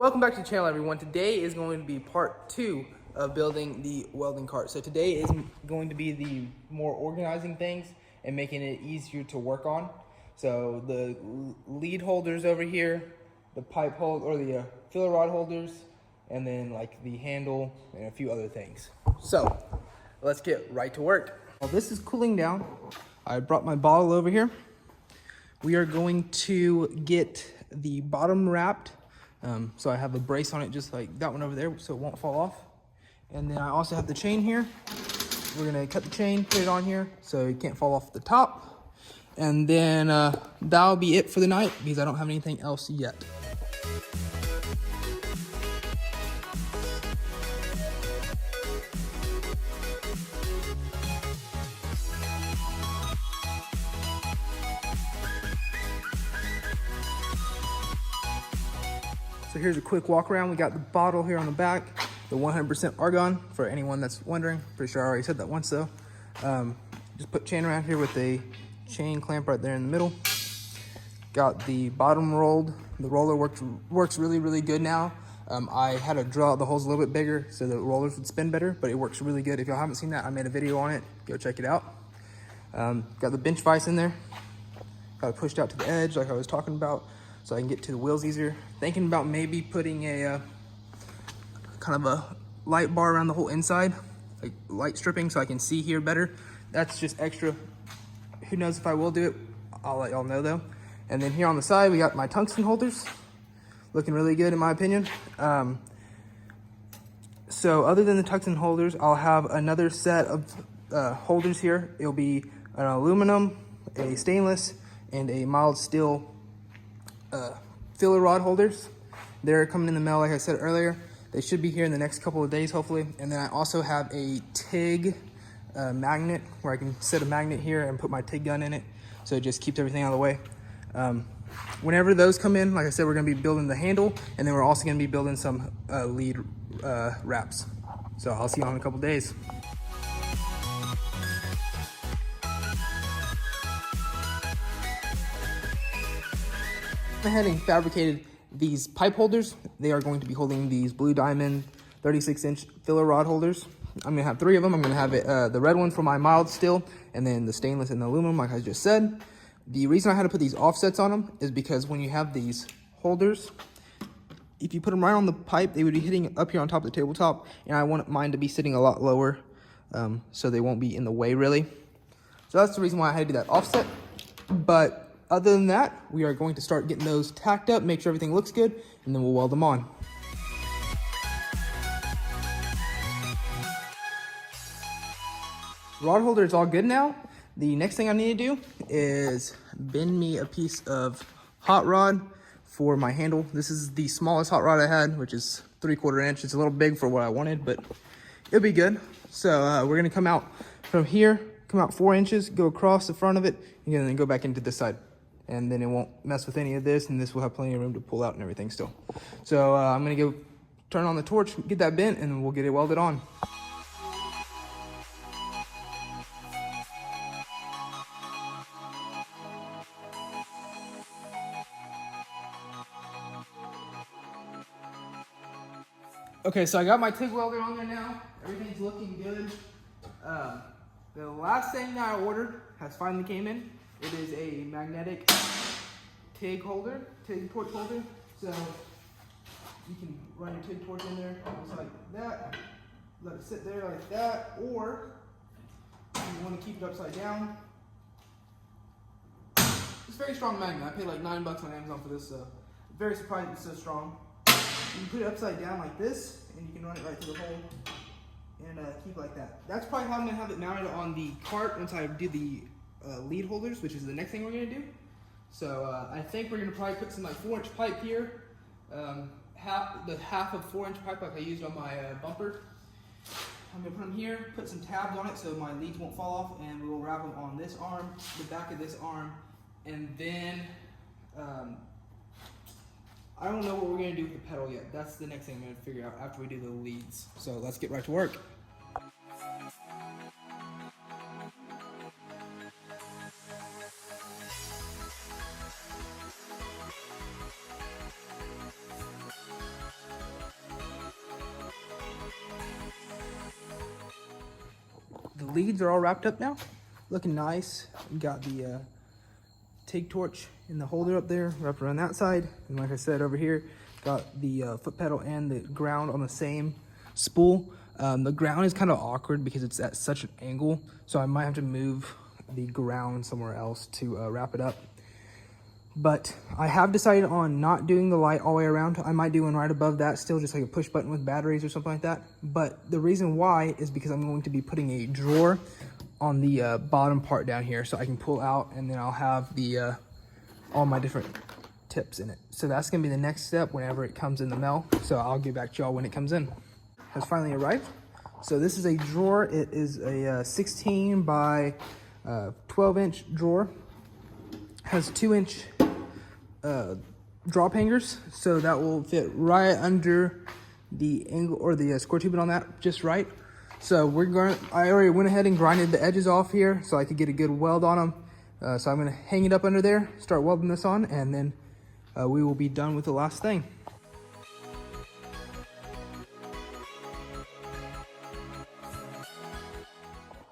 Welcome back to the channel, everyone. Today is going to be part 2 of building the welding cart. So today is going to be the more organizing things and making it easier to work on. So the lead holders over here, the pipe hold or the filler rod holders, and then like the handle and a few other things. So let's get right to work. While this is cooling down, I brought my bottle over here. We are going to get the bottom wrapped. So I have a brace on it just like that one over there so it won't fall off. And then I also have the chain here. We're gonna cut the chain, put it on here so it can't fall off the top. And then that'll be it for the night because I don't have anything else yet. So here's a quick walk around. We got the bottle here on the back, the 100% argon for anyone that's wondering. Pretty sure I already said that once though. Just put chain around here with a chain clamp right there in the middle. Got the bottom rolled. The roller works really good now. I had to draw out the holes a little bit bigger so the rollers would spin better, but it works really good. If y'all haven't seen that, I made a video on it. Go check it out. Got the bench vise in there. Got it pushed out to the edge like I was talking about, so I can get to the wheels easier. Thinking about maybe putting a kind of a light bar around the whole inside, like light stripping so I can see here better. That's just extra. Who knows if I will do it? I'll let y'all know though. And then here on the side, we got my tungsten holders. Looking really good in my opinion. So other than the tungsten holders, I'll have another set of holders here. It'll be an aluminum, a stainless, and a mild steel filler rod holders. They're coming in the mail like I said earlier. They should be here in the next couple of days hopefully. And then I also have a TIG magnet where I can set a magnet here and put my TIG gun in it so it just keeps everything out of the way. Whenever those come in, like I said, we're going to be building the handle, and then we're also going to be building some lead wraps. So I'll see you in a couple of days. I went ahead and fabricated these pipe holders. They are going to be holding these Blue Diamond 36-inch filler rod holders. I'm gonna have 3 of them. I'm gonna have it, the red one for my mild steel, and then the stainless and the aluminum like I just said. The reason I had to put these offsets on them is because when you have these holders, if you put them right on the pipe, they would be hitting up here on top of the tabletop, and I want mine to be sitting a lot lower so they won't be in the way really. So that's the reason why I had to do that offset. But other than that, we are going to start getting those tacked up, make sure everything looks good, and then we'll weld them on. Rod holder is all good now. The next thing I need to do is bend me a piece of hot rod for my handle. This is the smallest hot rod I had, which is 3/4 inch. It's a little big for what I wanted, but it'll be good. So we're gonna come out from here, come out 4 inches, go across the front of it, and then go back into this side. And then it won't mess with any of this, and this will have plenty of room to pull out and everything still. So I'm gonna go turn on the torch, get that bent, and then we'll get it welded on. Okay, so I got my TIG welder on there now. Everything's looking good. The last thing that I ordered has finally came in. It is a magnetic TIG holder, TIG torch holder. So you can run your TIG torch in there just like that. Let it sit there like that. Or if you want to keep it upside down. It's a very strong magnet. I paid like $9 on Amazon for this. Very surprised it's so strong. You can put it upside down like this, and you can run it right through the hole and keep it like that. That's probably how I'm going to have it mounted on the cart once I do the lead holders, which is the next thing we're going to do. So I think we're going to probably put some like 4-inch pipe here, half of 4-inch pipe like I used on my bumper. I'm going to put them here, put some tabs on it so my leads won't fall off, and we will wrap them on this arm, the back of this arm, and then I don't know what we're gonna do with the pedal yet. That's the next thing I'm gonna figure out after we do the leads. So let's get right to work. the leads are all wrapped up now, looking nice. We got the TIG torch in the holder up there, wrapped around that side. And like I said, over here, got the foot pedal and the ground on the same spool. The ground is kind of awkward because it's at such an angle, so I might have to move the ground somewhere else to wrap it up. But I have decided on not doing the light all the way around. I might do one right above that still, just like a push button with batteries or something like that. But the reason why is because I'm going to be putting a drawer on the bottom part down here, so I can pull out, and then I'll have the all my different tips in it. So that's gonna be the next step whenever it comes in the mail. So I'll get back to y'all when it comes in. Has finally arrived. So this is a drawer. It is a 16 by 12 inch drawer. Has 2-inch drop hangers, so that will fit right under the angle or the square tubing on that just right. So I already went ahead and grinded the edges off here so I could get a good weld on them. So I'm gonna hang it up under there, start welding this on, and then we will be done with the last thing.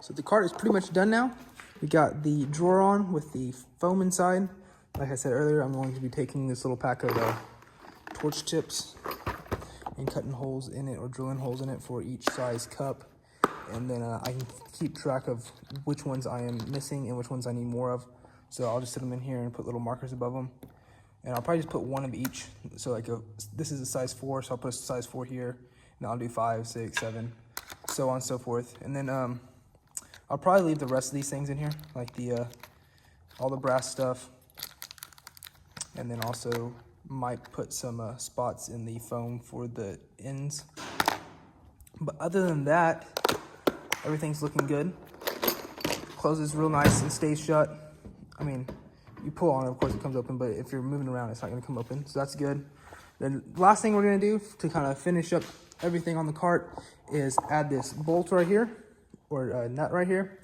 So the cart is pretty much done now. We got the drawer on with the foam inside. Like I said earlier, I'm going to be taking this little pack of torch tips and cutting holes in it or drilling holes in it for each size cup. And then I can keep track of which ones I am missing and which ones I need more of. So I'll just sit them in here and put little markers above them. And I'll probably just put one of each. So like this is a size 4, so I'll put a size 4 here. And I'll do 5, 6, 7, so on and so forth. And then I'll probably leave the rest of these things in here, like the all the brass stuff. And then also might put some spots in the foam for the ends. But other than that, everything's looking good. Closes real nice and stays shut. I mean, you pull on it, of course it comes open, but if you're moving around, it's not gonna come open, so that's good. Then last thing we're gonna do to kind of finish up everything on the cart is add this bolt right here, or nut right here.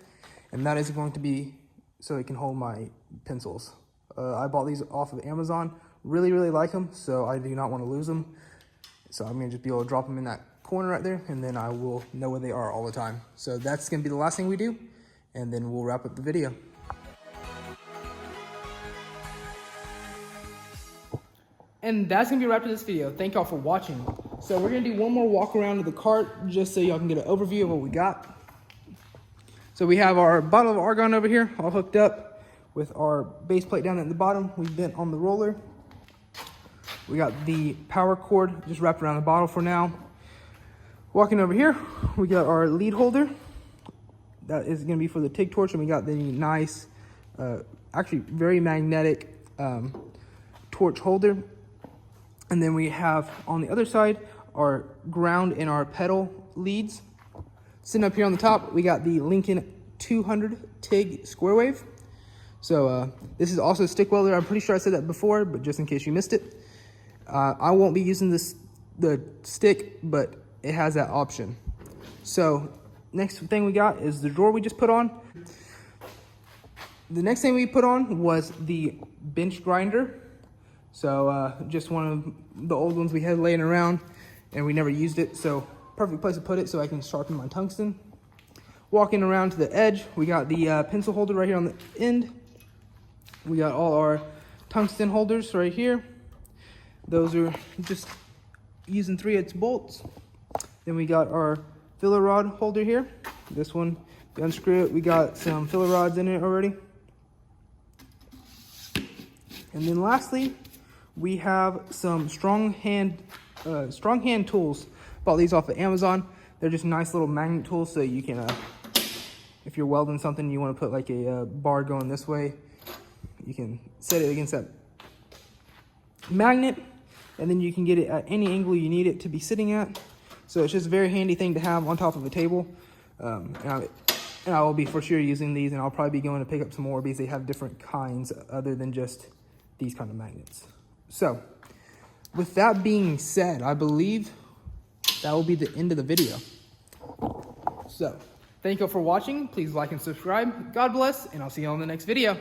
And that is going to be so it can hold my pencils. I bought these off of Amazon. Really, really like them, so I do not want to lose them. So I'm gonna just be able to drop them in that corner right there, and then I will know where they are all the time. So that's gonna be the last thing we do, and then we'll wrap up the video. And that's gonna be a wrap to this video. Thank y'all for watching. So we're gonna do one more walk around of the cart just so y'all can get an overview of what we got. So we have our bottle of argon over here, all hooked up with our base plate down at the bottom. We bent on the roller. We got the power cord just wrapped around the bottle for now. Walking over here, we got our lead holder. That is gonna be for the TIG torch, and we got the nice, actually very magnetic torch holder. And then we have on the other side our ground and our pedal leads. Sitting up here on the top, we got the Lincoln 200 TIG square wave. So this is also a stick welder. I'm pretty sure I said that before, but just in case you missed it. I won't be using the stick, but it has that option. So next thing we got is the drawer we just put on. The next thing we put on was the bench grinder. So just one of the old ones we had laying around and we never used it. So perfect place to put it so I can sharpen my tungsten. Walking around to the edge, we got the pencil holder right here on the end. We got all our tungsten holders right here. Those are just using 3/8 bolts. Then we got our filler rod holder here. This one, you unscrew it, we got some filler rods in it already. And then lastly, we have some strong hand tools. Bought these off of Amazon. They're just nice little magnet tools, so you can, if you're welding something, you want to put like a bar going this way, you can set it against that magnet, and then you can get it at any angle you need it to be sitting at. So it's just a very handy thing to have on top of a table. And I will be for sure using these, and I'll probably be going to pick up some more because they have different kinds other than just these kind of magnets. So with that being said, I believe that will be the end of the video. So thank you for watching. Please like and subscribe. God bless, and I'll see you on the next video.